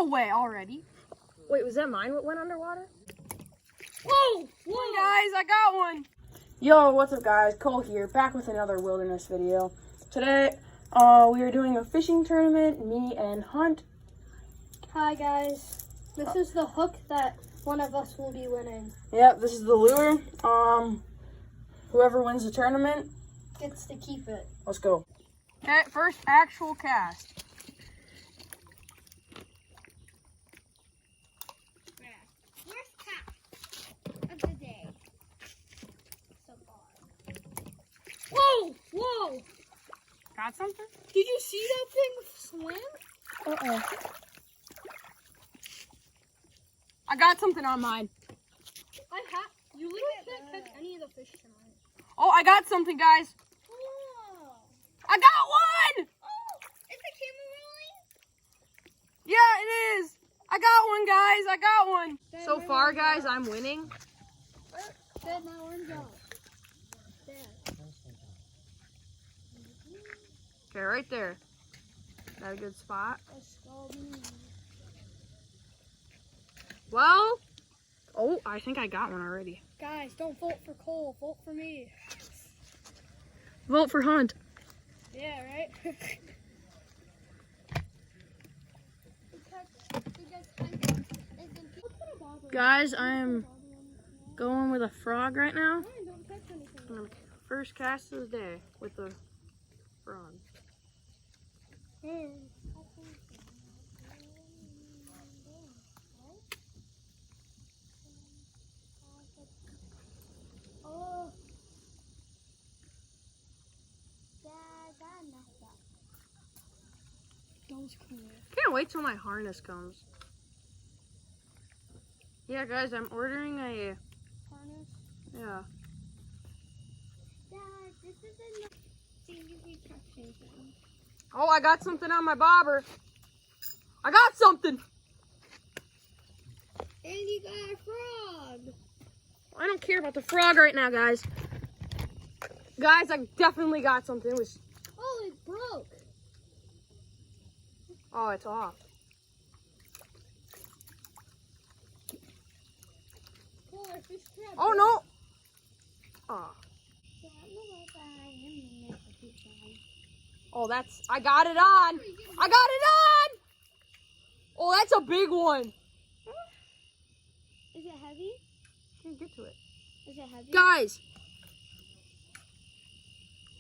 No way already. Wait, was that mine what went underwater? Whoa! Whoa, guys, I got one. Yo, what's up guys? Cole here, back with another wilderness video. Today, we are doing a fishing tournament, me and Hunt. Hi guys, this is the hook that one of us will be winning. Yep, this is the lure. Whoever wins the tournament Gets to keep it. let's go. Okay, first actual cast. First catch of the day so far. Whoa! Whoa! Got something? Did you see that thing swim? I got something on mine. You literally can't catch any of the fish tonight. Oh, I got something, guys. Whoa! I got one! Oh! Is the camera rolling? Yeah, it is. I got one, guys. I got one. So far, guys, I'm winning. Dad, now one's out. Dad. Okay, right there. Got a good spot. Let's go. Well, oh, I think I got one already. Guys, don't vote for Cole. Vote for me. Vote for Hunt. Yeah, right? Guys, I am going with a frog right now. First cast of the day with the frog. Oh. That was cool. Can't wait till my harness comes. Yeah, guys, I'm ordering a. Harness. Yeah. Dad, this isn't the catching thing. Oh, I got something on my bobber. I got something. And you got a frog. I don't care about the frog right now, guys. Guys, I definitely got something. It was. Oh, it broke. Oh, it's off. Cool, our fish trap. Oh no. Oh. Oh, that's. I got it on. I got it on. Oh, that's a big one. Is it heavy? Can't get to it. Is it heavy? Guys,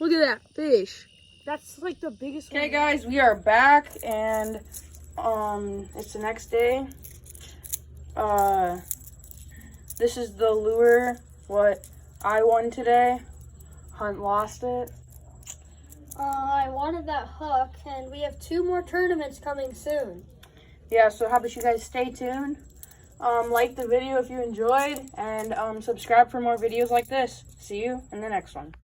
look at that fish. That's like the biggest one. Okay guys, we are back and it's the next day. This is the lure what I won today. Hunt lost it. I wanted that hook, and we have 2 more tournaments coming soon. Yeah, so how about you guys stay tuned? Like the video if you enjoyed, and subscribe for more videos like this. See you in the next one.